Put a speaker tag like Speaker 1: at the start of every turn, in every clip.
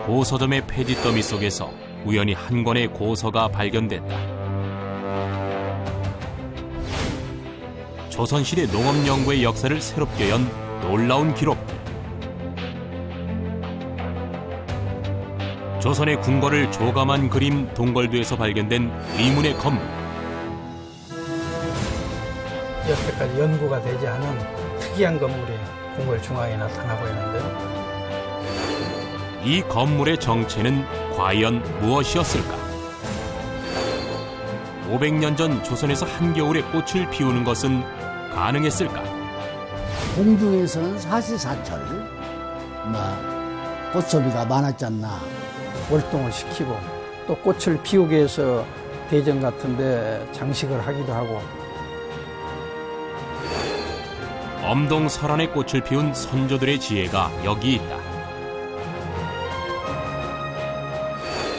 Speaker 1: 고서점의 폐지 더미 속에서 우연히 한 권의 고서가 발견됐다. 조선시대 농업연구의 역사를 새롭게 연 놀라운 기록들. 조선의 궁궐을 조감한 그림 동걸도에서 발견된 의문의 건물.
Speaker 2: 여태까지 연구가 되지 않은 특이한 건물이 궁궐 중앙에 나타나고 있는데요.
Speaker 1: 이 건물의 정체는 과연 무엇이었을까? 500년 전 조선에서 한겨울에 꽃을 피우는 것은 가능했을까?
Speaker 3: 궁중에서는 사시사철 꽃소비가 많았지 않나.
Speaker 2: 월동을 시키고 또 꽃을 피우기 위해서 대전 같은 데 장식을 하기도 하고.
Speaker 1: 엄동설안의 꽃을 피운 선조들의 지혜가 여기 있다.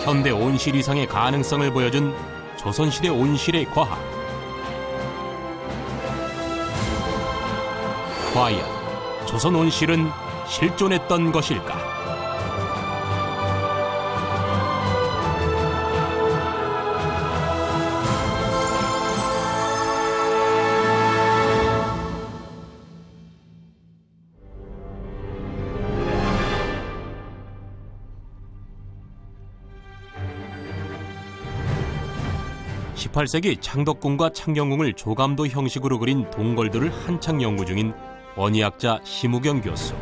Speaker 1: 현대 온실 이상의 가능성을 보여준 조선시대 온실의 과학. 과연 조선 온실은 실존했던 것일까? (18세기) 창덕궁과 창경궁을 조감도 형식으로 그린 동걸도를 한창 연구 중인 원예학자 심우경 교수.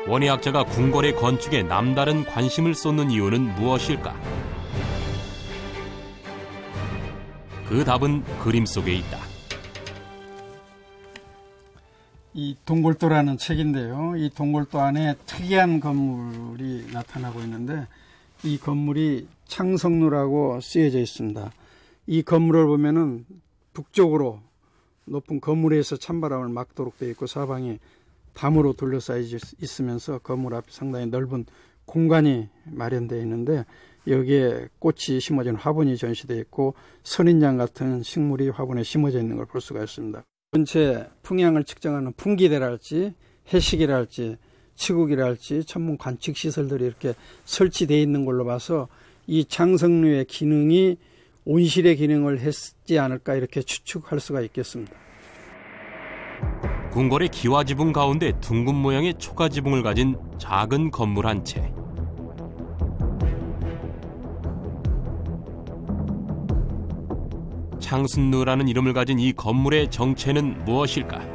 Speaker 1: 원예학자가 궁궐의 건축에 남다른 관심을 쏟는 이유는 무엇일까? 그 답은 그림 속에 있다.
Speaker 2: 이 동걸도라는 책인데요. 이 동걸도 안에 특이한 건물이 나타나고 있는데 이 건물이 창성루라고 쓰여져 있습니다. 이 건물을 보면은 북쪽으로 높은 건물에서 찬바람을 막도록 되어 있고 사방이 담으로 둘러싸여 있으면서 건물 앞에 상당히 넓은 공간이 마련되어 있는데 여기에 꽃이 심어진 화분이 전시되어 있고 선인장 같은 식물이 화분에 심어져 있는 걸 볼 수가 있습니다. 전체 풍향을 측정하는 풍기대랄지 해식이랄지 치국이랄지 천문 관측 시설들이 이렇게 설치되어 있는 걸로 봐서 이 창성루의 기능이 온실의 기능을 했지 않을까 이렇게 추측할 수가 있겠습니다.
Speaker 1: 궁궐의 기와지붕 가운데 둥근 모양의 초가지붕을 가진 작은 건물 한 채. 창순루라는 이름을 가진 이 건물의 정체는 무엇일까?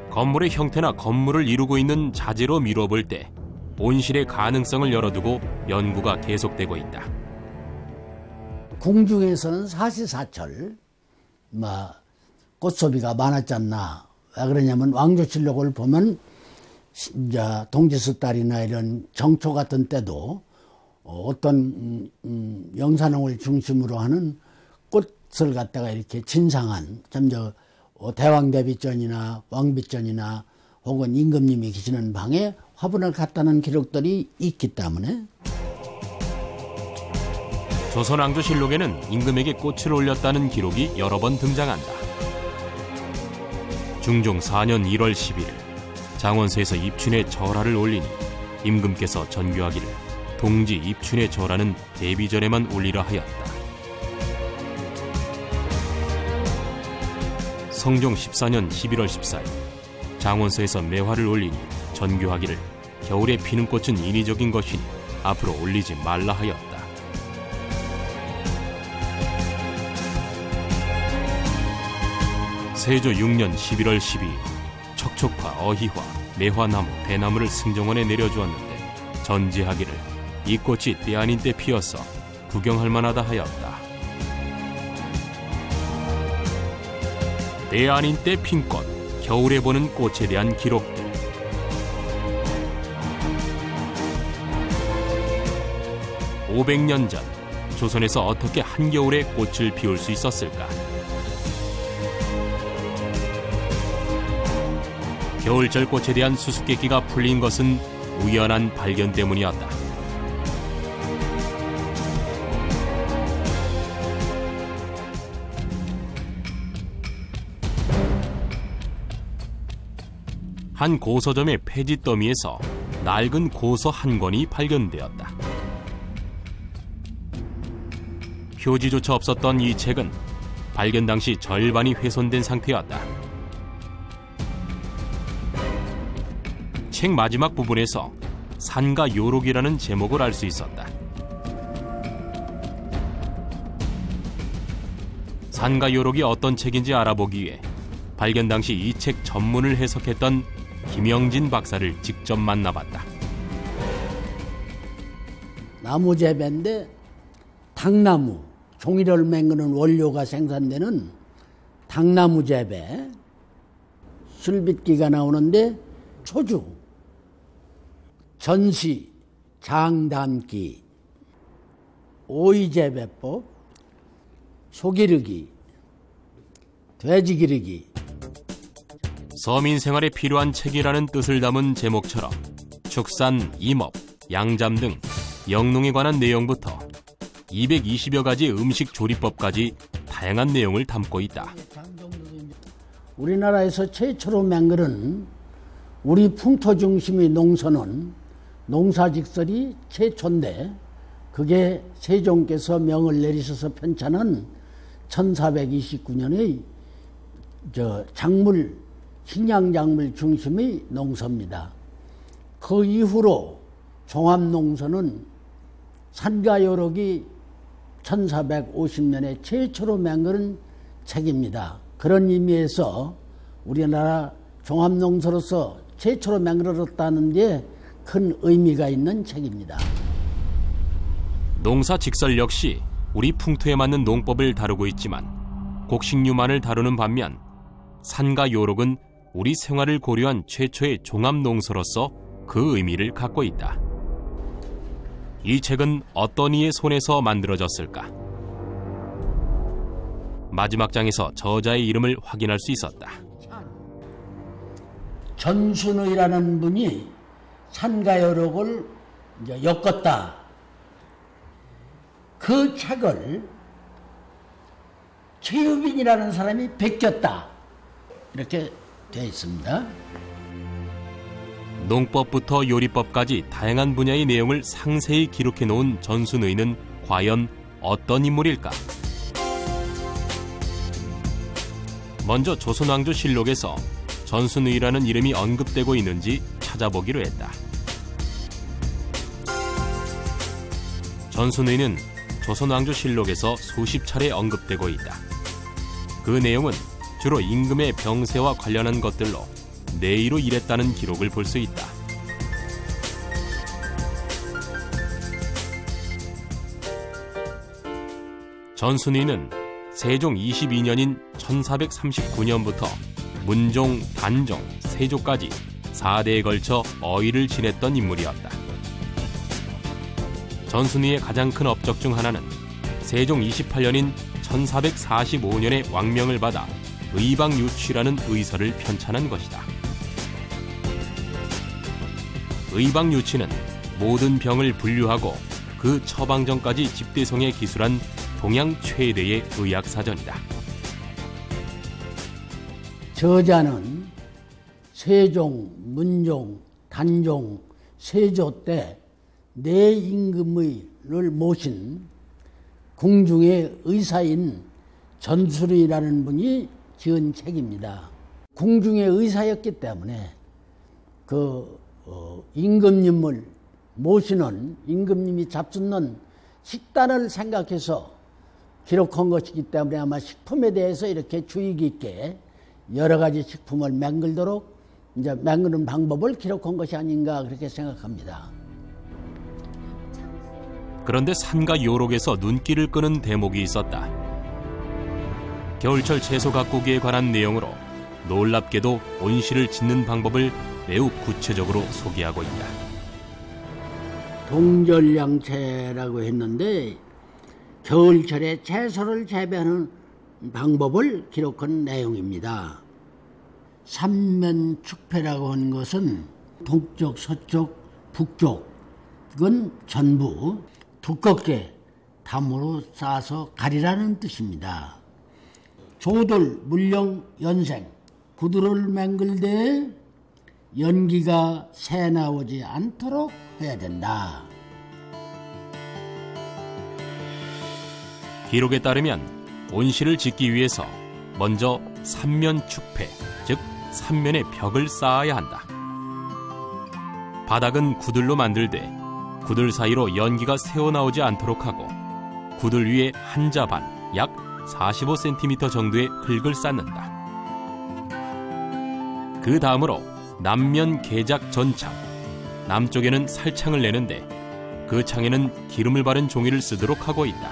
Speaker 1: 건물의 형태나 건물을 이루고 있는 자재로 미뤄볼 때 온실의 가능성을 열어두고 연구가 계속되고 있다.
Speaker 3: 궁중에서는 사시사철 꽃소비가 많았지 않나. 왜 그러냐면 왕조실록을 보면 이제 동지스 달이나 이런 정초 같은 때도 어떤 영산홍을 중심으로 하는 꽃을 갖다가 이렇게 진상한 대왕대비전이나 왕비전이나 혹은 임금님이 계시는 방에 화분을 갖다는 기록들이 있기 때문에.
Speaker 1: 조선왕조실록에는 임금에게 꽃을 올렸다는 기록이 여러 번 등장한다. 중종 4년 1월 11일 장원서에서 입춘의 절하를 올리니 임금께서 전교하기를 동지 입춘의 절하는 대비전에만 올리라 하였다. 성종 14년 11월 14일 장원서에서 매화를 올리니 전교하기를 겨울에 피는 꽃은 인위적인 것이니 앞으로 올리지 말라 하였다. 세조 6년 11월 12일 척촉화, 어희화, 매화나무, 대나무를 승정원에 내려주었는데 전지하기를 이 꽃이 때 아닌 때 피어서 구경할 만하다 하였다. 때 아닌 때 핀 꽃, 겨울에 보는 꽃에 대한 기록들. (500년) 전 조선에서 어떻게 한겨울에 꽃을 피울 수 있었을까? 겨울철 꽃에 대한 수수께끼가 풀린 것은 우연한 발견 때문이었다. 한 고서점의 폐지 더미에서 낡은 고서 한 권이 발견되었다. 표지조차 없었던 이 책은 발견 당시 절반이 훼손된 상태였다. 책 마지막 부분에서 산가 요록이라는 제목을 알 수 있었다. 산가 요록이 어떤 책인지 알아보기 위해 발견 당시 이 책 전문을 해석했던 김영진 박사를 직접 만나봤다.
Speaker 3: 나무 재배인데 당나무, 종이를 맹그는 원료가 생산되는 당나무 재배, 술빚기가 나오는데 초주, 전시, 장담기, 오이재배법, 소기르기, 돼지기르기.
Speaker 1: 서민 생활에 필요한 책이라는 뜻을 담은 제목처럼 축산, 임업, 양잠 등 영농에 관한 내용부터 220여 가지 음식 조리법까지 다양한 내용을 담고 있다.
Speaker 3: 우리나라에서 최초로 맹글은 우리 풍토 중심의 농서는 농사직설이 최초인데 그게 세종께서 명을 내리셔서 편찬한 1429년의 작물, 식량작물 중심의 농서입니다. 그 이후로 종합농서는 산가요록이 1450년에 최초로 맹글은 책입니다. 그런 의미에서 우리나라 종합농서로서 최초로 맹글었다는 게 큰 의미가 있는 책입니다.
Speaker 1: 농사 직설 역시 우리 풍토에 맞는 농법을 다루고 있지만 곡식류만을 다루는 반면 산가 요록은 우리 생활을 고려한 최초의 종합농서로서 그 의미를 갖고 있다. 이 책은 어떤 이의 손에서 만들어졌을까? 마지막 장에서 저자의 이름을 확인할 수 있었다.
Speaker 3: 전순의라는 분이 산가요록을 엮었다. 그 책을 최유빈이라는 사람이 베꼈다. 이렇게 되어 있습니다.
Speaker 1: 농법부터 요리법까지 다양한 분야의 내용을 상세히 기록해 놓은 전순의는 과연 어떤 인물일까? 먼저 조선왕조실록에서 전순의라는 이름이 언급되고 있는지 찾아보기로 했다. 전순의는 조선왕조실록에서 수십 차례 언급되고 있다. 그 내용은 주로 임금의 병세와 관련한 것들로 내의로 일했다는 기록을 볼 수 있다. 전순의는 세종 22년인 1439년부터 문종, 단종, 세조까지 4대에 걸쳐 어의를 지냈던 인물이었다. 전순의의 가장 큰 업적 중 하나는 세종 28년인 1445년에 왕명을 받아 의방유취라는 의서를 편찬한 것이다. 의방유취는 모든 병을 분류하고 그 처방전까지 집대성에 기술한 동양 최대의 의학사전이다.
Speaker 3: 저자는 세종, 문종, 단종, 세조 때 내 임금을 모신 궁중의 의사인 전순의라는 분이 지은 책입니다. 궁중의 의사였기 때문에 임금님을 모시는, 임금님이 잡수는 식단을 생각해서 기록한 것이기 때문에 아마 식품에 대해서 이렇게 주의 깊게 여러 가지 식품을 맹글도록 이제 맹그는 방법을 기록한 것이 아닌가 그렇게 생각합니다.
Speaker 1: 그런데 산가 요록에서 눈길을 끄는 대목이 있었다. 겨울철 채소 가꾸기에 관한 내용으로 놀랍게도 온실을 짓는 방법을 매우 구체적으로 소개하고 있다.
Speaker 3: 동절양채라고 했는데 겨울철에 채소를 재배하는 방법을 기록한 내용입니다. 삼면축패라고 하는 것은 동쪽, 서쪽, 북쪽은 전부 두껍게 담으로 싸서 가리라는 뜻입니다. 조돌, 물령, 연생, 구두를 맹글되 연기가 새 나오지 않도록 해야 된다.
Speaker 1: 기록에 따르면 온실을 짓기 위해서 먼저 삼면 축폐, 즉 삼면의 벽을 쌓아야 한다. 바닥은 구들로 만들되 구들 사이로 연기가 새어나오지 않도록 하고 구들 위에 한 자 반, 약 45cm 정도의 흙을 쌓는다. 그 다음으로 남면 개작 전창, 남쪽에는 살창을 내는데 그 창에는 기름을 바른 종이를 쓰도록 하고 있다.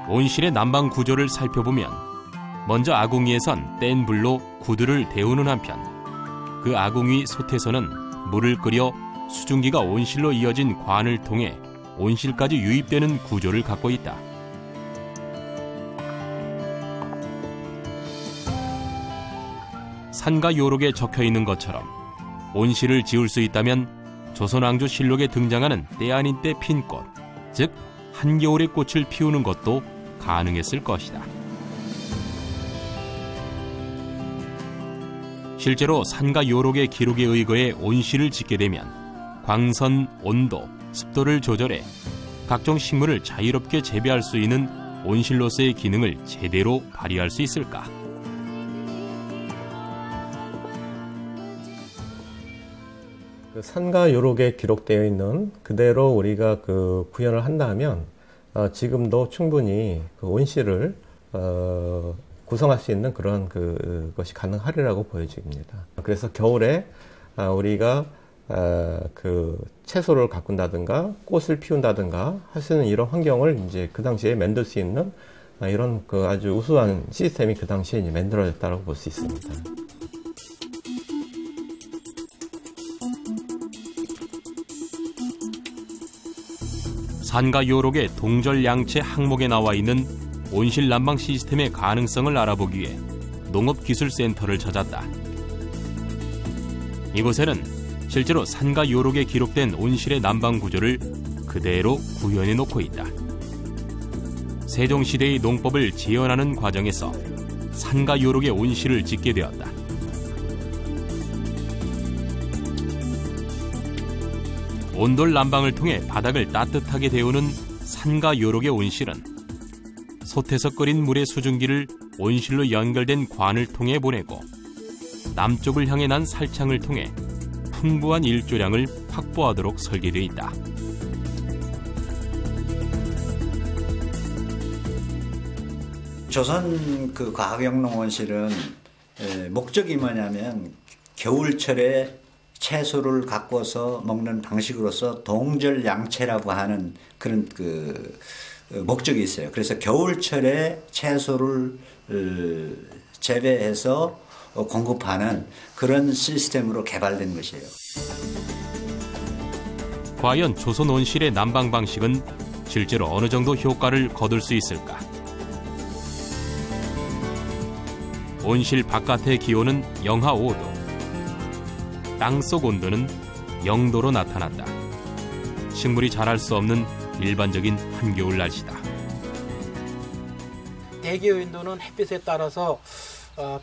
Speaker 1: 온실의 난방 구조를 살펴보면 먼저 아궁이에선 뗀 불로 구들을 데우는 한편 그 아궁이 솥에서는 물을 끓여 수증기가 온실로 이어진 관을 통해 온실까지 유입되는 구조를 갖고 있다. 산과 요록에 적혀있는 것처럼 온실을 지을 수 있다면 조선왕조실록에 등장하는 때 아닌 때 핀 꽃, 즉 한겨울의 꽃을 피우는 것도 가능했을 것이다. 실제로 산과 요록의 기록에 의거해 온실을 짓게 되면 광선, 온도, 습도를 조절해 각종 식물을 자유롭게 재배할 수 있는 온실로서의 기능을 제대로 발휘할 수 있을까?
Speaker 4: 그 산과 요록에 기록되어 있는 그대로 우리가 구현을 한다면 지금도 충분히 그 온실을 구성할 수 있는 그런 것이 가능하리라고 보여집니다. 그래서 겨울에 우리가 채소를 가꾼다든가 꽃을 피운다든가 할 수 있는 이런 환경을 이제 그 당시에 만들 수 있는 이런 아주 우수한 시스템이 그 당시에 이제 만들어졌다고 볼 수 있습니다.
Speaker 1: 산과 요록의 동절양체 항목에 나와 있는 온실 난방 시스템의 가능성을 알아보기 위해 농업기술센터를 찾았다. 이곳에는 실제로 산과 요록에 기록된 온실의 난방 구조를 그대로 구현해 놓고 있다. 세종시대의 농법을 재현하는 과정에서 산과 요록의 온실을 짓게 되었다. 온돌 난방을 통해 바닥을 따뜻하게 데우는 산과 요록의 온실은 솥에서 끓인 물의 수증기를 온실로 연결된 관을 통해 보내고 남쪽을 향해 난 살창을 통해 풍부한 일조량을 확보하도록 설계되어 있다.
Speaker 5: 조선 과학영농온실은 목적이 뭐냐면 겨울철에 채소를 가꿔서 먹는 방식으로서 동절양채라고 하는 그런 목적이 있어요. 그래서 겨울철에 채소를 재배해서 공급하는 그런 시스템으로 개발된 것이에요.
Speaker 1: 과연 조선 온실의 난방 방식은 실제로 어느 정도 효과를 거둘 수 있을까? 온실 바깥의 기온은 영하 5도, 땅속 온도는 0도로 나타났다. 식물이 자랄 수 없는 일반적인 한겨울 날씨다.
Speaker 6: 대기 온도는 햇빛에 따라서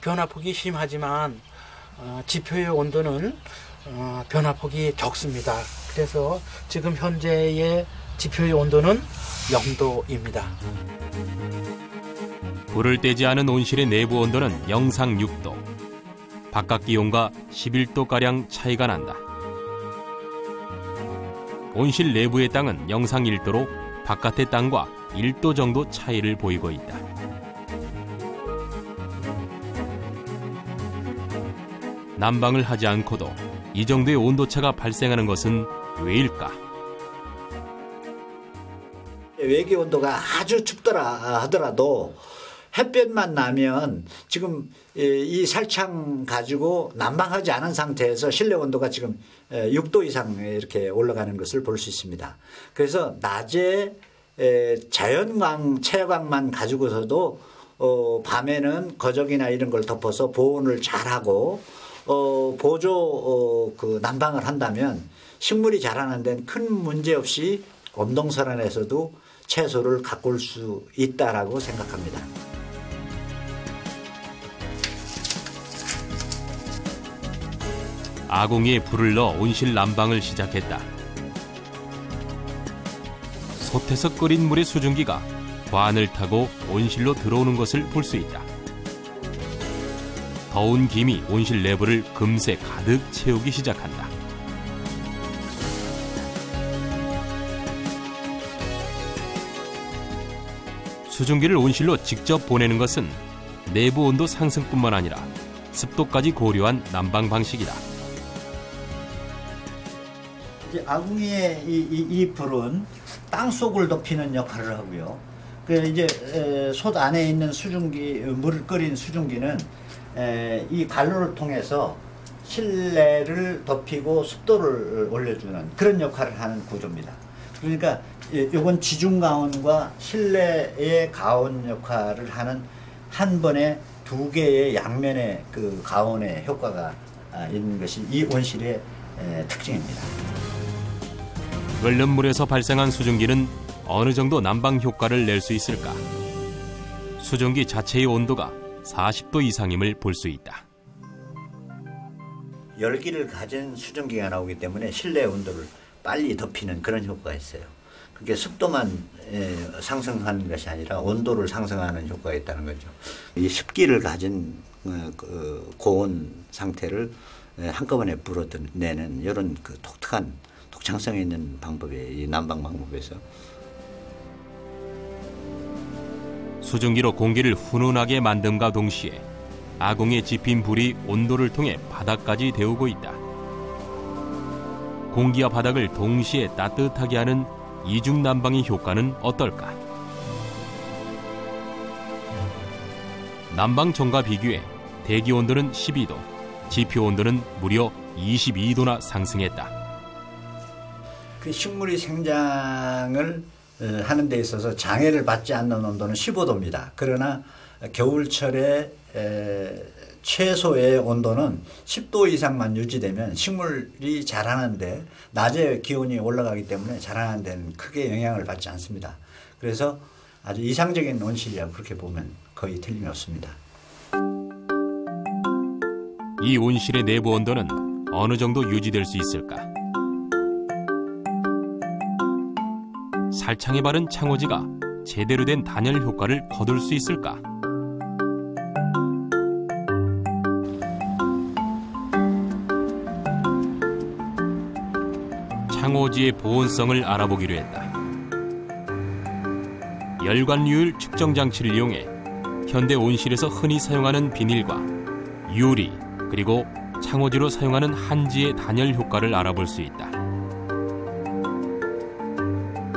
Speaker 6: 변화폭이 심하지만 지표의 온도는 변화폭이 적습니다. 그래서 지금 현재의 지표의 온도는 0도입니다.
Speaker 1: 불을 떼지 않은 온실의 내부 온도는 영상 6도. 바깥 기온과 11도가량 차이가 난다. 온실 내부의 땅은 영상 1도로 바깥의 땅과 1도 정도 차이를 보이고 있다. 난방을 하지 않고도 이 정도의 온도차가 발생하는 것은 왜일까?
Speaker 5: 외기 온도가 아주 춥더라 하더라도 햇볕만 나면 지금 이 살창 가지고 난방하지 않은 상태에서 실내 온도가 지금 6도 이상 이렇게 올라가는 것을 볼 수 있습니다. 그래서 낮에 자연광, 채광만 가지고서도 밤에는 거적이나 이런 걸 덮어서 보온을 잘하고 보조 난방을 한다면 식물이 자라는 데는 큰 문제 없이 엄동설안에서도 채소를 가꿀 수 있다라고 생각합니다.
Speaker 1: 아궁이에 불을 넣어 온실 난방을 시작했다. 솥에서 끓인 물의 수증기가 관을 타고 온실로 들어오는 것을 볼 수 있다. 더운 김이 온실 내부를 금세 가득 채우기 시작한다. 수증기를 온실로 직접 보내는 것은 내부 온도 상승뿐만 아니라 습도까지 고려한 난방 방식이다.
Speaker 5: 이제 아궁이의 이 불은 땅 속을 덮이는 역할을 하고요. 이제 솥 안에 있는 수증기, 물을 끓인 수증기는 이 관로를 통해서 실내를 덮이고 습도를 올려주는 그런 역할을 하는 구조입니다. 그러니까 이건 지중 가온과 실내의 가온 역할을 하는 한 번에 두 개의 양면의 그 가온의 효과가 있는 것이 이 온실의 특징입니다.
Speaker 1: 끓는 물에서 발생한 수증기는 어느 정도 난방 효과를 낼 수 있을까? 수증기 자체의 온도가 40도 이상임을 볼 수 있다.
Speaker 5: 열기를 가진 수증기가 나오기 때문에 실내 온도를 빨리 덮이는 그런 효과가 있어요. 그게 습도만 상승하는 것이 아니라 온도를 상승하는 효과가 있다는 거죠. 이 습기를 가진 고온 상태를 한꺼번에 불어내는 이런 그 독특한 독창성이 있는 방법이에요. 이 난방 방법에서.
Speaker 1: 수증기로 공기를 훈훈하게 만듦과 동시에 아궁이에 지핀 불이 온도를 통해 바닥까지 데우고 있다. 공기와 바닥을 동시에 따뜻하게 하는 이중 난방의 효과는 어떨까? 난방 전과 비교해 대기 온도는 12도, 지표 온도는 무려 22도나 상승했다.
Speaker 5: 그 식물이 생장을 하는 데 있어서 장애를 받지 않는 온도는 15도입니다. 그러나 겨울철에 최소의 온도는 10도 이상만 유지되면 식물이 자라는데 낮에 기온이 올라가기 때문에 자라는 데는 크게 영향을 받지 않습니다. 그래서 아주 이상적인 온실이라고 그렇게 보면 거의 틀림이 없습니다.
Speaker 1: 이 온실의 내부 온도는 어느 정도 유지될 수 있을까? 살창에 바른 창호지가 제대로 된 단열 효과를 거둘 수 있을까? 창호지의 보온성을 알아보기로 했다. 열관유율 측정 장치를 이용해 현대 온실에서 흔히 사용하는 비닐과 유리 그리고 창호지로 사용하는 한지의 단열 효과를 알아볼 수 있다.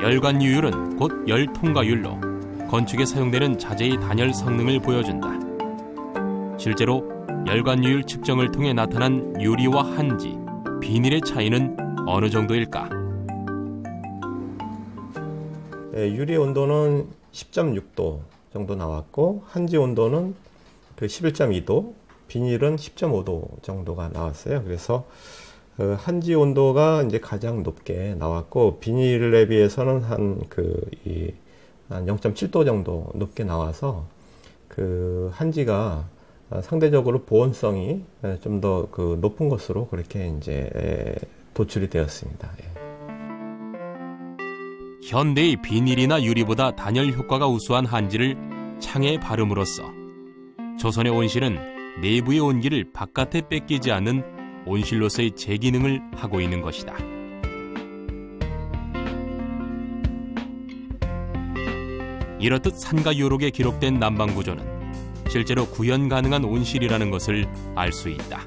Speaker 1: 열관유율은 곧 열통과율로 건축에 사용되는 자재의 단열 성능을 보여준다. 실제로 열관유율 측정을 통해 나타난 유리와 한지, 비닐의 차이는 어느 정도일까?
Speaker 4: 유리 온도는 10.6도 정도 나왔고 한지 온도는 그 11.2도, 비닐은 10.5도 정도가 나왔어요. 그래서 한지 온도가 이제 가장 높게 나왔고 비닐에 비해서는 한 0.7도 정도 높게 나와서 그 한지가 상대적으로 보온성이 좀 더 그 높은 것으로 그렇게 이제 도출이 되었습니다.
Speaker 1: 현대의 비닐이나 유리보다 단열 효과가 우수한 한지를 창에 바름으로써 조선의 온실은 내부의 온기를 바깥에 뺏기지 않는 온실로서의 제기능을 하고 있는 것이다. 이렇듯 산과 유록에 기록된 난방 구조는 실제로 구현 가능한 온실이라는 것을 알 수 있다.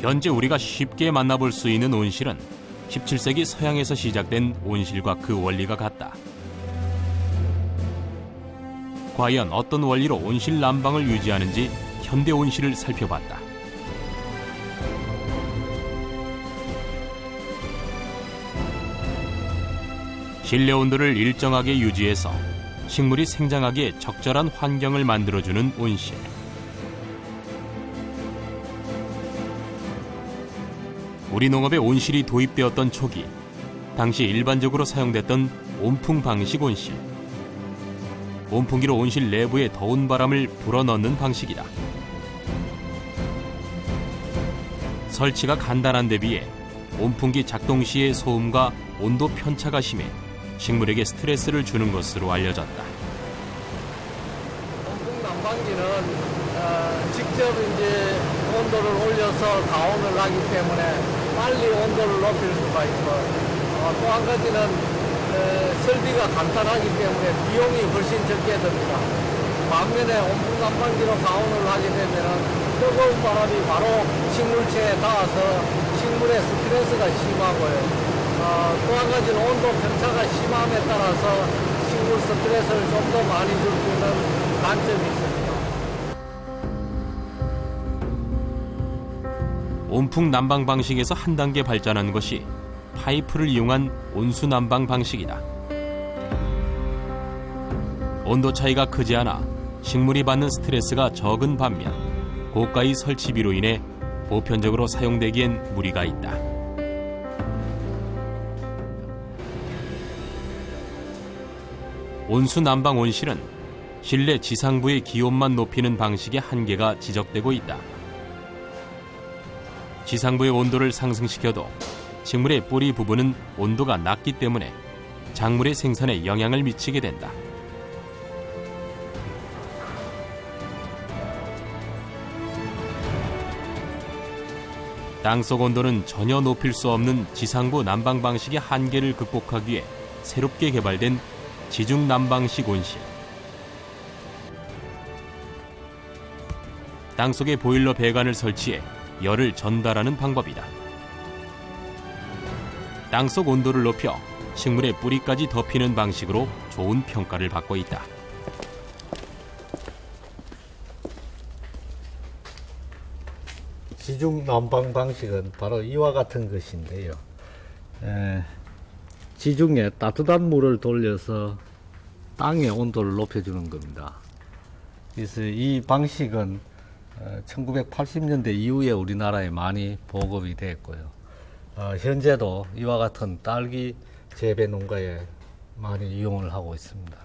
Speaker 1: 현재 우리가 쉽게 만나볼 수 있는 온실은 17세기 서양에서 시작된 온실과 그 원리가 같다. 과연 어떤 원리로 온실 난방을 유지하는지 현대 온실을 살펴봤다. 실내 온도를 일정하게 유지해서 식물이 생장하기에 적절한 환경을 만들어주는 온실. 우리 농업에 온실이 도입되었던 초기, 당시 일반적으로 사용됐던 온풍 방식 온실. 온풍기로 온실 내부에 더운 바람을 불어넣는 방식이다. 설치가 간단한 데 비해 온풍기 작동 시의 소음과 온도 편차가 심해 식물에게 스트레스를 주는 것으로 알려졌다.
Speaker 7: 온풍 난방기는 직접 이제 온도를 올려서 가온을 하기 때문에 빨리 온도를 높일 수가 있고, 또 한 가지는 설비가 간단하기 때문에 비용이 훨씬 적게 듭니다. 반면에 온풍 난방기로 가온을 하게 되면 뜨거운 바람이 바로 식물체에 닿아서 식물의 스트레스가 심하고요. 또 한 가지는 온도 편차가 심함에 따라서 식물 스트레스를 좀 더 많이 줄 수 있는 단점이 있습니다.
Speaker 1: 온풍 난방 방식에서 한 단계 발전한 것이 파이프를 이용한 온수 난방 방식이다. 온도 차이가 크지 않아 식물이 받는 스트레스가 적은 반면 고가의 설치비로 인해 보편적으로 사용되기엔 무리가 있다. 온수 난방 온실은 실내 지상부의 기온만 높이는 방식의 한계가 지적되고 있다. 지상부의 온도를 상승시켜도 식물의 뿌리 부분은 온도가 낮기 때문에 작물의 생산에 영향을 미치게 된다. 땅속 온도는 전혀 높일 수 없는 지상부 난방 방식의 한계를 극복하기 위해 새롭게 개발된 지중 난방식 온실. 땅속에 보일러 배관을 설치해 열을 전달하는 방법이다. 땅속 온도를 높여 식물의 뿌리까지 덮이는 방식으로 좋은 평가를 받고 있다.
Speaker 7: 지중 난방 방식은 바로 이와 같은 것인데요. 지중에 따뜻한 물을 돌려서 땅의 온도를 높여주는 겁니다. 그래서 이 방식은 1980년대 이후에 우리나라에 많이 보급이 됐고요. 현재도 이와 같은 딸기 재배 농가에 많이 이용을 하고 있습니다.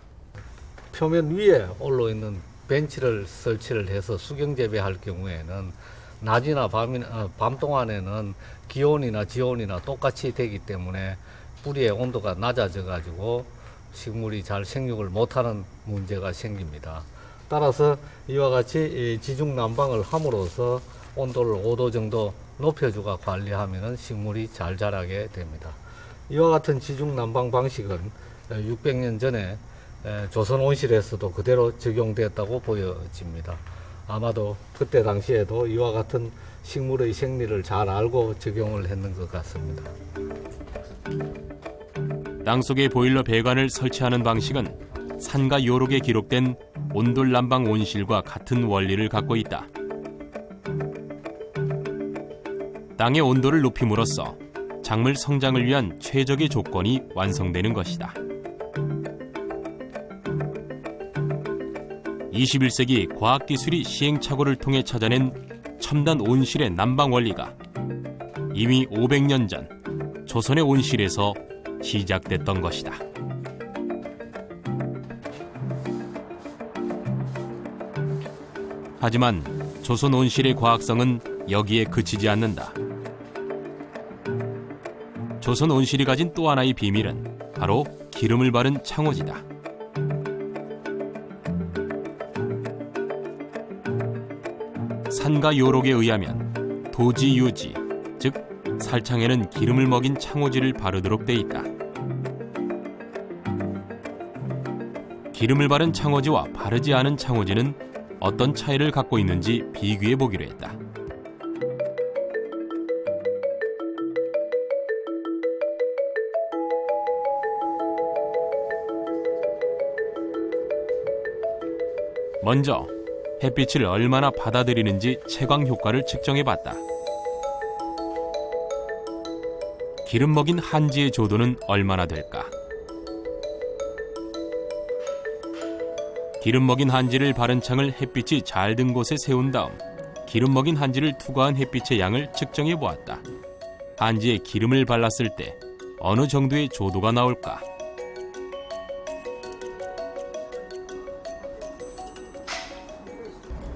Speaker 7: 표면 위에 올라있는 벤치를 설치를 해서 수경 재배할 경우에는 낮이나 밤 동안에는 기온이나 지온이나 똑같이 되기 때문에 뿌리의 온도가 낮아져 가지고 식물이 잘 생육을 못하는 문제가 생깁니다. 따라서 이와 같이 지중 난방을 함으로써 온도를 5도 정도 높여주고 관리하면 식물이 잘 자라게 됩니다. 이와 같은 지중 난방 방식은 600년 전에 조선 온실에서도 그대로 적용됐다고 보여집니다. 아마도 그때 당시에도 이와 같은 식물의 생리를 잘 알고 적용을 했는 것 같습니다.
Speaker 1: 땅속에 보일러 배관을 설치하는 방식은 산과 요록에 기록된 온돌 난방 온실과 같은 원리를 갖고 있다. 땅의 온도를 높임으로써 작물 성장을 위한 최적의 조건이 완성되는 것이다. 21세기 과학기술이 시행착오를 통해 찾아낸 첨단 온실의 난방 원리가 이미 500년 전 조선의 온실에서 시작됐던 것이다. 하지만 조선 온실의 과학성은 여기에 그치지 않는다. 조선 온실이 가진 또 하나의 비밀은 바로 기름을 바른 창호지다. 산과 요록에 의하면 도지유지, 즉 살창에는 기름을 먹인 창호지를 바르도록 돼 있다. 기름을 바른 창호지와 바르지 않은 창호지는 어떤 차이를 갖고 있는지 비교해 보기로 했다. 먼저 햇빛을 얼마나 받아들이는지 채광 효과를 측정해 봤다. 기름 먹인 한지의 조도는 얼마나 될까? 기름 먹인 한지를 바른 창을 햇빛이 잘 든 곳에 세운 다음 기름 먹인 한지를 투과한 햇빛의 양을 측정해 보았다. 한지에 기름을 발랐을 때 어느 정도의 조도가 나올까?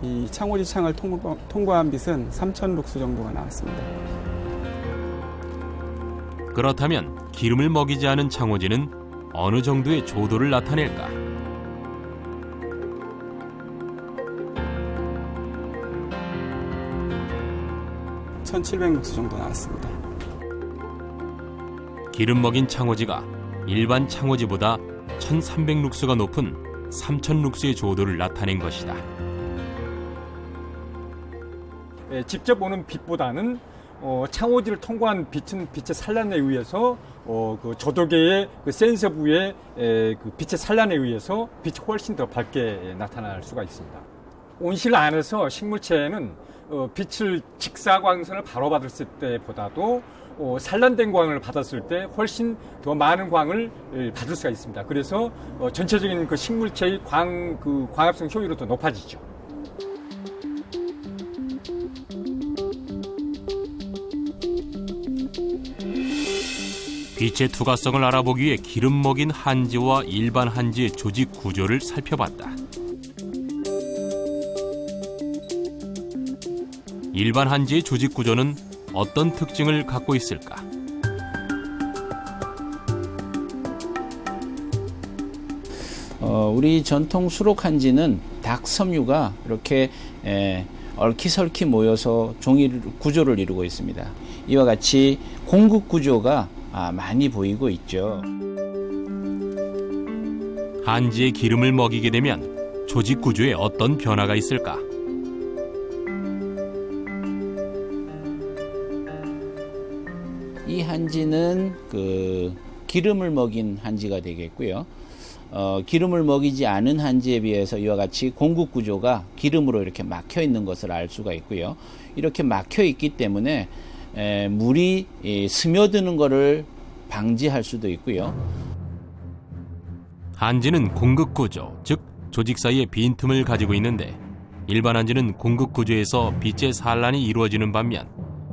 Speaker 8: 이 창호지 창을 통과한 빛은 3,000룩스 정도가 나왔습니다.
Speaker 1: 그렇다면 기름을 먹이지 않은 창호지는 어느 정도의 조도를 나타낼까?
Speaker 8: (1,700룩스) 정도 나왔습니다.
Speaker 1: 기름 먹인 창호지가 일반 창호지보다 1,300룩스가 높은 3,000룩스의 조도를 나타낸 것이다.
Speaker 9: 직접 오는 빛보다는 창호지를 통과한 빛은 빛의 산란에 의해서 그 조도계의 그 센서 부의 그 빛의 산란에 의해서 빛이 훨씬 더 밝게 나타날 수가 있습니다. 온실 안에서 식물체에는 빛을 직사광선을 바로 받았을 때보다도 산란된 광을 받았을 때 훨씬 더 많은 광을 받을 수가 있습니다. 그래서 전체적인 그 식물체의 광합성 효율이 더 높아지죠.
Speaker 1: 빛의 투과성을 알아보기 위해 기름 먹인 한지와 일반 한지의 조직 구조를 살펴봤다. 일반 한지의 조직 구조는 어떤 특징을 갖고 있을까?
Speaker 10: 우리 전통 수록 한지는 닭 섬유가 이렇게 얽히설키 모여서 종이 구조를 이루고 있습니다. 이와 같이 공급 구조가 많이 보이고 있죠.
Speaker 1: 한지의 기름을 먹이게 되면 조직 구조에 어떤 변화가 있을까?
Speaker 10: 이 한지는 그 기름을 먹인 한지가 되겠고요. 기름을 먹이지 않은 한지에 비해서 이와 같이 공급 구조가 기름으로 이렇게 막혀 있는 것을 알 수가 있고요. 이렇게 막혀 있기 때문에 물이 스며드는 것을 방지할 수도 있고요.
Speaker 1: 한지는 공급 구조, 즉 조직 사이에 빈틈을 가지고 있는데 일반 한지는 공급 구조에서 빛의 산란이 이루어지는 반면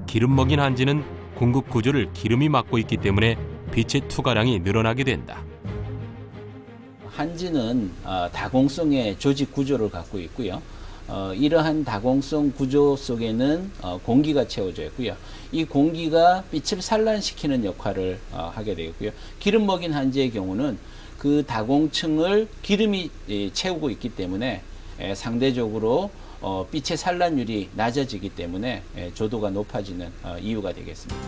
Speaker 1: 기름 먹인 한지는 공급 구조를 기름이 막고 있기 때문에 빛의 투과량이 늘어나게 된다.
Speaker 10: 한지는 다공성의 조직 구조를 갖고 있고요. 이러한 다공성 구조 속에는 공기가 채워져 있고요. 이 공기가 빛을 산란시키는 역할을 하게 되겠고요. 기름 먹인 한지의 경우는 그 다공층을 기름이 채우고 있기 때문에 상대적으로 빛의 산란율이 낮아지기 때문에 조도가 높아지는 이유가 되겠습니다.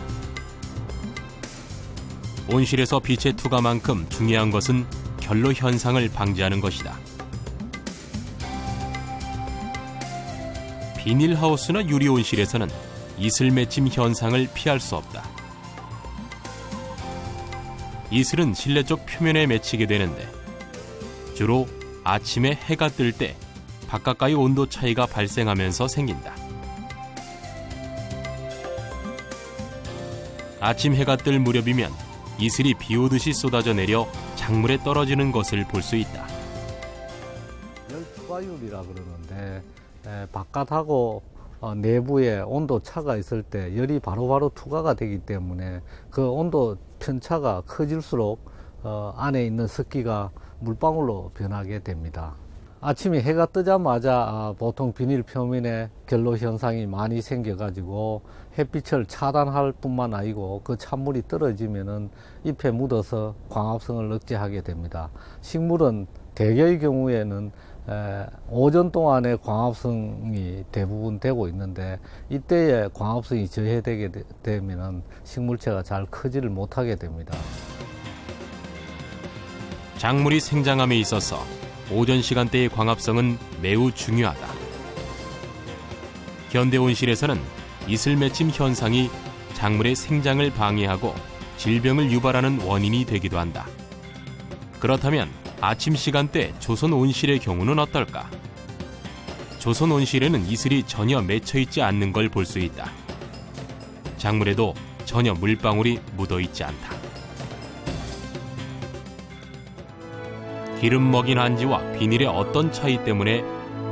Speaker 1: 온실에서 빛의 투과만큼 중요한 것은 결로 현상을 방지하는 것이다. 비닐하우스나 유리온실에서는 이슬 맺힘 현상을 피할 수 없다. 이슬은 실내 쪽 표면에 맺히게 되는데 주로 아침에 해가 뜰 때 바깥과의 온도 차이가 발생하면서 생긴다. 아침 해가 뜰 무렵이면 이슬이 비 오듯이 쏟아져 내려 작물에 떨어지는 것을 볼 수 있다.
Speaker 7: 열투과율이라 그러는데 바깥하고 내부에 온도 차가 있을 때 열이 바로바로 투과가 되기 때문에 그 온도 편차가 커질수록 안에 있는 습기가 물방울로 변하게 됩니다. 아침에 해가 뜨자마자 보통 비닐 표면에 결로 현상이 많이 생겨가지고 햇빛을 차단할 뿐만 아니고 그 찬물이 떨어지면은 잎에 묻어서 광합성을 억제하게 됩니다. 식물은 대개의 경우에는 오전 동안에 광합성이 대부분 되고 있는데 이때에 광합성이 저해되게 되면은 식물체가 잘 크지를 못하게 됩니다.
Speaker 1: 작물이 생장함에 있어서 오전 시간대의 광합성은 매우 중요하다. 현대 온실에서는 이슬 맺힘 현상이 작물의 생장을 방해하고 질병을 유발하는 원인이 되기도 한다. 그렇다면 아침 시간대 조선 온실의 경우는 어떨까? 조선 온실에는 이슬이 전혀 맺혀 있지 않는 걸 볼 수 있다. 작물에도 전혀 물방울이 묻어 있지 않다. 기름 먹인 한지와 비닐의 어떤 차이 때문에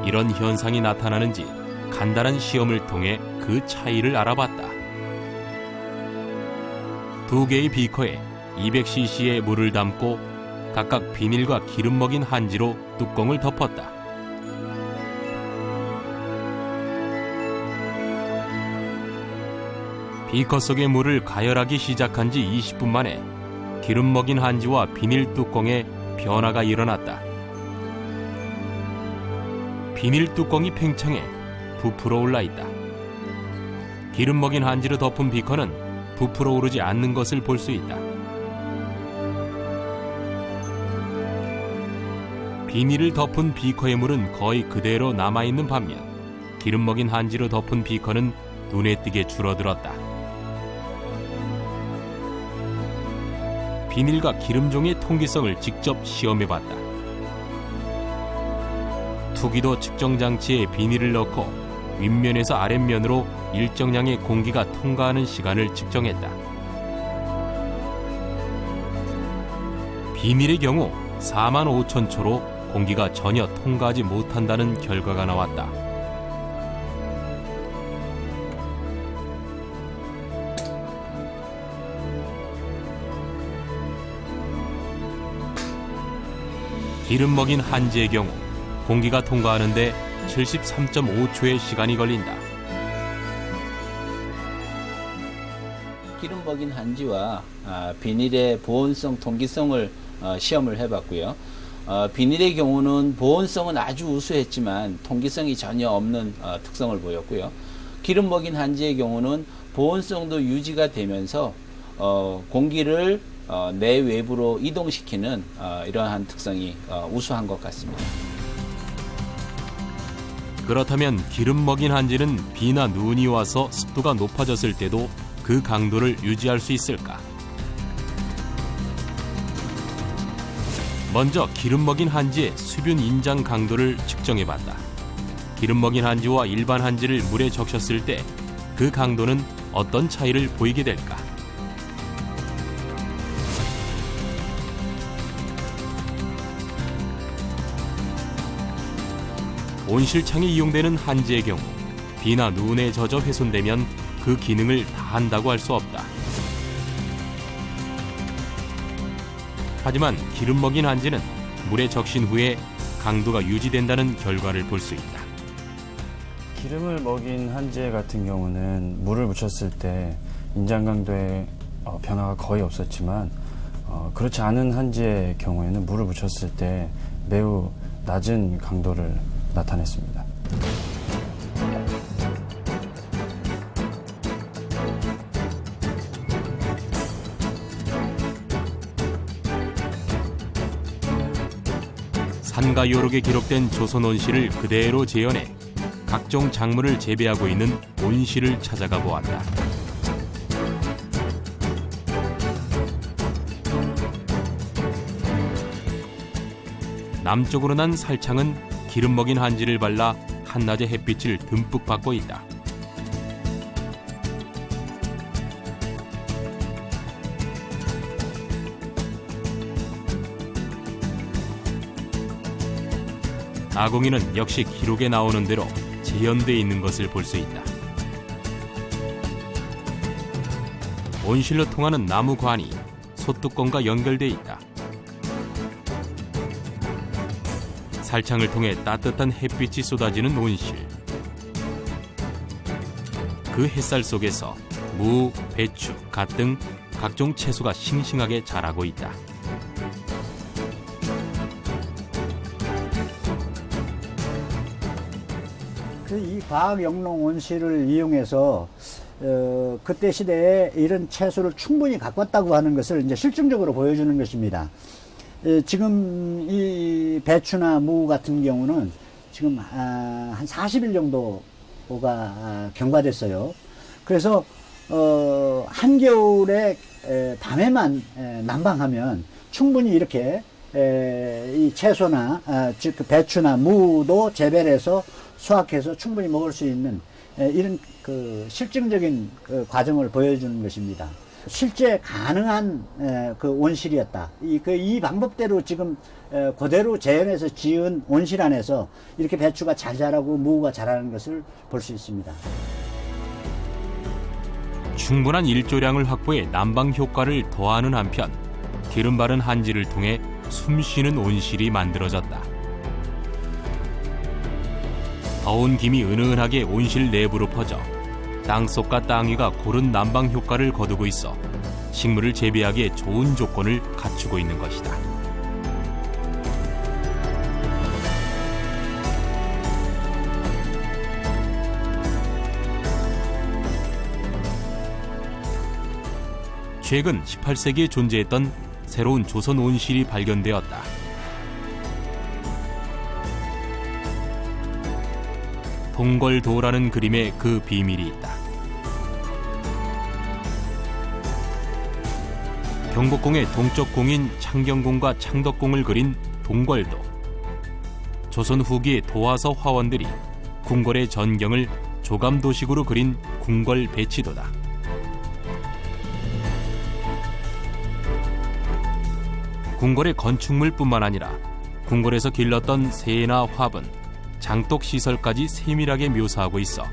Speaker 1: 이런 현상이 나타나는지 간단한 시험을 통해 그 차이를 알아봤다. 두 개의 비커에 200cc의 물을 담고 각각 비닐과 기름 먹인 한지로 뚜껑을 덮었다. 비커 속의 물을 가열하기 시작한 지 20분 만에 기름 먹인 한지와 비닐 뚜껑에 변화가 일어났다. 비닐 뚜껑이 팽창해 부풀어 올라 있다. 기름 먹인 한지로 덮은 비커는 부풀어 오르지 않는 것을 볼 수 있다. 비닐을 덮은 비커의 물은 거의 그대로 남아있는 반면 기름 먹인 한지로 덮은 비커는 눈에 띄게 줄어들었다. 비닐과 기름종의 통기성을 직접 시험해봤다. 투기도 측정장치에 비닐을 넣고 윗면에서 아랫면으로 일정량의 공기가 통과하는 시간을 측정했다. 비닐의 경우 45,000초로 공기가 전혀 통과하지 못한다는 결과가 나왔다. 기름 먹인 한지의 경우 공기가 통과하는데 73.5초의 시간이 걸린다.
Speaker 10: 기름 먹인 한지와 비닐의 보온성, 통기성을 시험을 해봤고요. 비닐의 경우는 보온성은 아주 우수했지만 통기성이 전혀 없는 특성을 보였고요. 기름 먹인 한지의 경우는 보온성도 유지가 되면서 공기를 내외부로 이동시키는 이러한 특성이 우수한 것 같습니다.
Speaker 1: 그렇다면 기름 먹인 한지는 비나 눈이 와서 습도가 높아졌을 때도 그 강도를 유지할 수 있을까? 먼저 기름 먹인 한지의 수분 인장 강도를 측정해봤다. 기름 먹인 한지와 일반 한지를 물에 적셨을 때 그 강도는 어떤 차이를 보이게 될까? 온실창에 이용되는 한지의 경우 비나 눈에 젖어 훼손되면 그 기능을 다한다고 할 수 없다. 하지만 기름 먹인 한지는 물에 적신 후에 강도가 유지된다는 결과를 볼 수 있다.
Speaker 11: 기름을 먹인 한지 같은 경우는 물을 묻혔을 때 인장 강도의 변화가 거의 없었지만 그렇지 않은 한지의 경우에는 물을 묻혔을 때 매우 낮은 강도를 나타냈습니다.
Speaker 1: 산가요록에 기록된 조선 온실을 그대로 재현해 각종 작물을 재배하고 있는 온실을 찾아가 보았다. 남쪽으로 난 살창은 기름 먹인 한지를 발라 한낮의 햇빛을 듬뿍 받고 있다. 아궁이는 역시 기록에 나오는 대로 재현되어 있는 것을 볼 수 있다. 온실로 통하는 나무관이 소뚜껑과 연결되어 있다. 살창을 통해 따뜻한 햇빛이 쏟아지는 온실. 그 햇살 속에서 무, 배추, 갓 등 각종 채소가 싱싱하게 자라고 있다.
Speaker 5: 이 과학영농 온실을 이용해서 그때 시대에 이런 채소를 충분히 가꿨다고 하는 것을 이제 실증적으로 보여주는 것입니다. 지금 이 배추나 무 같은 경우는 지금 한 40일 정도가 경과됐어요. 그래서 한겨울에 밤에만 난방하면 충분히 이렇게 이 채소나 즉 배추나 무도 재배를 해서 수확해서 충분히 먹을 수 있는 이런 그 실증적인 그 과정을 보여주는 것입니다. 실제 가능한 그 온실이었다. 이 방법대로 지금 그대로 재현해서 지은 온실 안에서 이렇게 배추가 잘 자라고 무가 자라는 것을 볼 수 있습니다.
Speaker 1: 충분한 일조량을 확보해 난방 효과를 더하는 한편 기름 바른 한지를 통해 숨쉬는 온실이 만들어졌다. 더운 김이 은은하게 온실 내부로 퍼져 땅속과 땅 위가 고른 난방 효과를 거두고 있어 식물을 재배하기에 좋은 조건을 갖추고 있는 것이다. 최근 18세기에 존재했던 새로운 조선 온실이 발견되었다. 동걸도라는 그림에 그 비밀이 있다. 경복궁의 동쪽 궁인 창경궁과 창덕궁을 그린 동걸도. 조선 후기 도화서 화원들이 궁궐의 전경을 조감도식으로 그린 궁궐배치도다. 궁궐의 건축물뿐만 아니라 궁궐에서 길렀던 새나 화분, 장독시설까지 세밀하게 묘사하고 있어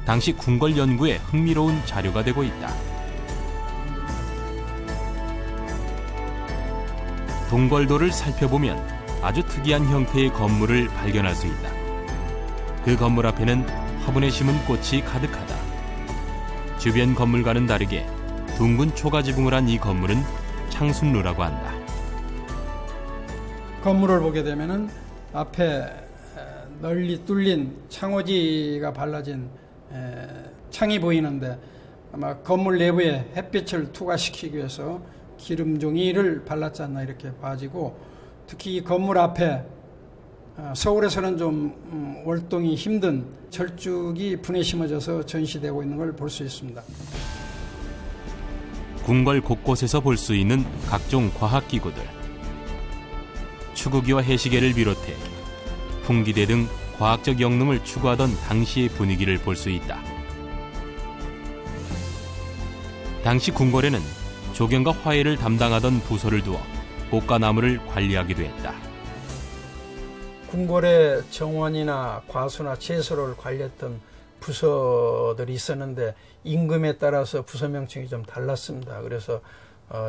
Speaker 1: 당시 궁궐 연구에 흥미로운 자료가 되고 있다. 동걸도를 살펴보면 아주 특이한 형태의 건물을 발견할 수 있다. 그 건물 앞에는 화분에 심은 꽃이 가득하다. 주변 건물과는 다르게 둥근 초가지붕을 한 이 건물은 창순루라고 한다.
Speaker 2: 건물을 보게 되면은 앞에 널리 뚫린 창호지가 발라진 창이 보이는데 아마 건물 내부에 햇빛을 투과시키기 위해서 기름 종이를 발랐지 않나 이렇게 봐지고, 특히 이 건물 앞에 서울에서는 좀 월동이 힘든 철쭉이 분에 심어져서 전시되고 있는 걸 볼 수 있습니다.
Speaker 1: 궁궐 곳곳에서 볼 수 있는 각종 과학기구들, 추구기와 해시계를 비롯해 풍기대 등 과학적 영능을 추구하던 당시의 분위기를 볼 수 있다. 당시 궁궐에는 조경과 화해를 담당하던 부서를 두어 꽃과 나무를 관리하기도 했다.
Speaker 2: 궁궐의 정원이나 과수나 채소를 관리했던 부서들이 있었는데 임금에 따라서 부서 명칭이 좀 달랐습니다. 그래서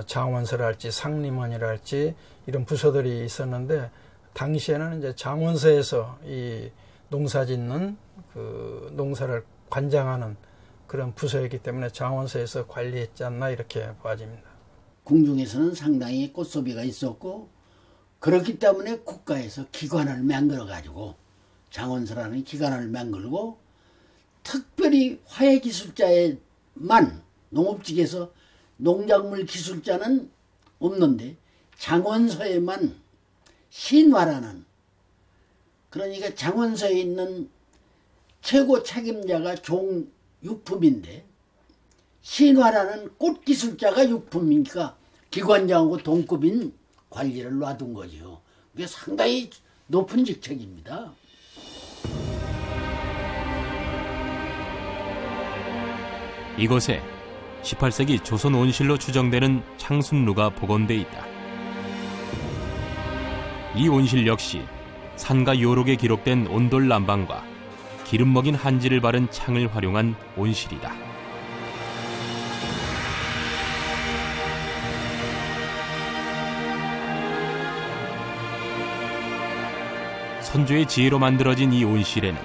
Speaker 2: 장원서랄지 상림원이랄지 이런 부서들이 있었는데, 당시에는 이제 장원서에서 이 농사짓는 그 농사를 관장하는 그런 부서이기 때문에 장원서에서 관리했지 않나 이렇게 봐집니다.
Speaker 3: 궁중에서는 상당히 꽃소비가 있었고, 그렇기 때문에 국가에서 기관을 만들어가지고 장원서라는 기관을 만들고, 특별히 화훼기술자에만 농업직에서 농작물 기술자는 없는데 장원서에만 신화라는, 그러니까 장원서에 있는 최고 책임자가 종육품인데 신화라는 꽃기술자가 육품이니까 기관장하고 동급인 관리를 놔둔 거죠. 그게 상당히 높은 직책입니다.
Speaker 1: 이곳에 18세기 조선 온실로 추정되는 창순루가 복원돼 있다. 이 온실 역시 산과 요록에 기록된 온돌 난방과 기름 먹인 한지를 바른 창을 활용한 온실이다. 선조의 지혜로 만들어진 이 온실에는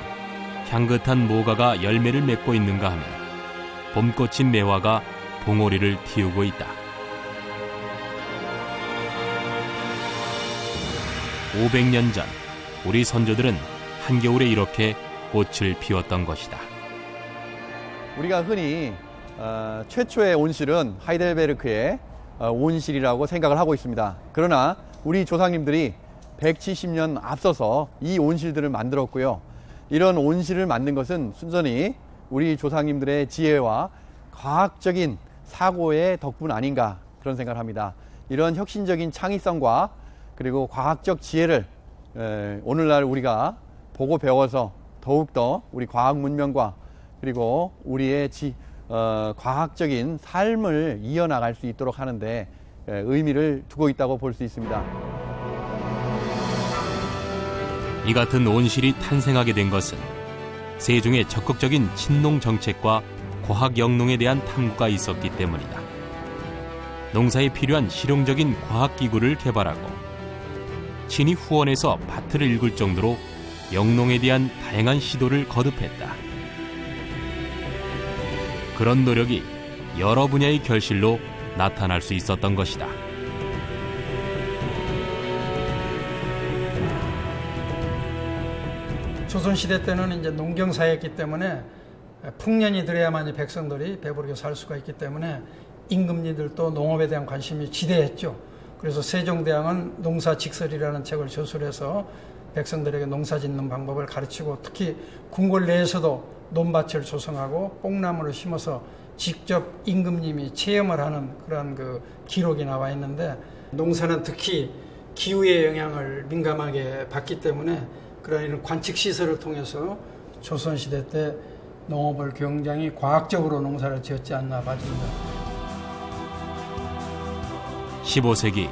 Speaker 1: 향긋한 모가가 열매를 맺고 있는가 하면 봄꽃인 매화가 봉오리를 틔우고 있다. 500년 전 우리 선조들은 한겨울에 이렇게 꽃을 피웠던 것이다.
Speaker 12: 우리가 흔히 최초의 온실은 하이델베르크의 온실이라고 생각을 하고 있습니다. 그러나 우리 조상님들이 170년 앞서서 이 온실들을 만들었고요. 이런 온실을 만든 것은 순전히 우리 조상님들의 지혜와 과학적인 사고의 덕분 아닌가, 그런 생각을 합니다. 이런 혁신적인 창의성과 그리고 과학적 지혜를 오늘날 우리가 보고 배워서 더욱더 우리 과학 문명과 그리고 우리의 과학적인 삶을 이어나갈 수 있도록 하는데 의미를 두고 있다고 볼 수 있습니다.
Speaker 1: 이 같은 온실이 탄생하게 된 것은 세종의 적극적인 친농 정책과 과학 영농에 대한 탐구가 있었기 때문이다. 농사에 필요한 실용적인 과학기구를 개발하고 친히 후원해서 밭을 일굴 정도로 영농에 대한 다양한 시도를 거듭했다. 그런 노력이 여러 분야의 결실로 나타날 수 있었던 것이다.
Speaker 2: 조선시대 때는 이제 농경사였기 때문에 풍년이 들어야만 이 백성들이 배부르게 살 수가 있기 때문에 임금님들도 농업에 대한 관심이 지대했죠. 그래서 세종대왕은 농사직설이라는 책을 저술해서 백성들에게 농사 짓는 방법을 가르치고 특히 궁궐 내에서도 논밭을 조성하고 뽕나무를 심어서 직접 임금님이 체험을 하는 그런 그 기록이 나와 있는데, 농사는 특히 기후의 영향을 민감하게 받기 때문에 그런 관측 시설을 통해서 조선시대 때 농업을 굉장히 과학적으로 농사를 지었지 않나 봐집니다.
Speaker 1: 15세기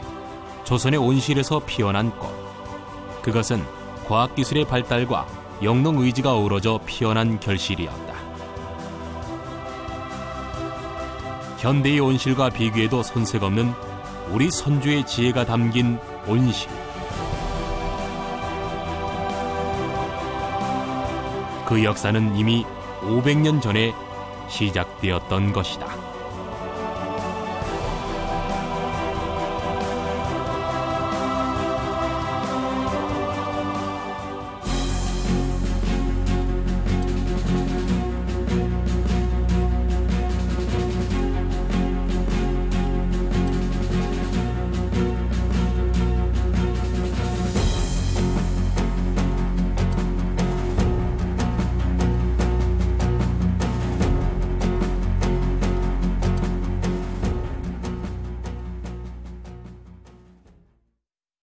Speaker 1: 조선의 온실에서 피어난 꽃. 그것은 과학기술의 발달과 영농의지가 어우러져 피어난 결실이었다. 현대의 온실과 비교해도 손색없는 우리 선조의 지혜가 담긴 온실. 그 역사는 이미 500년 전에 시작되었던 것이다.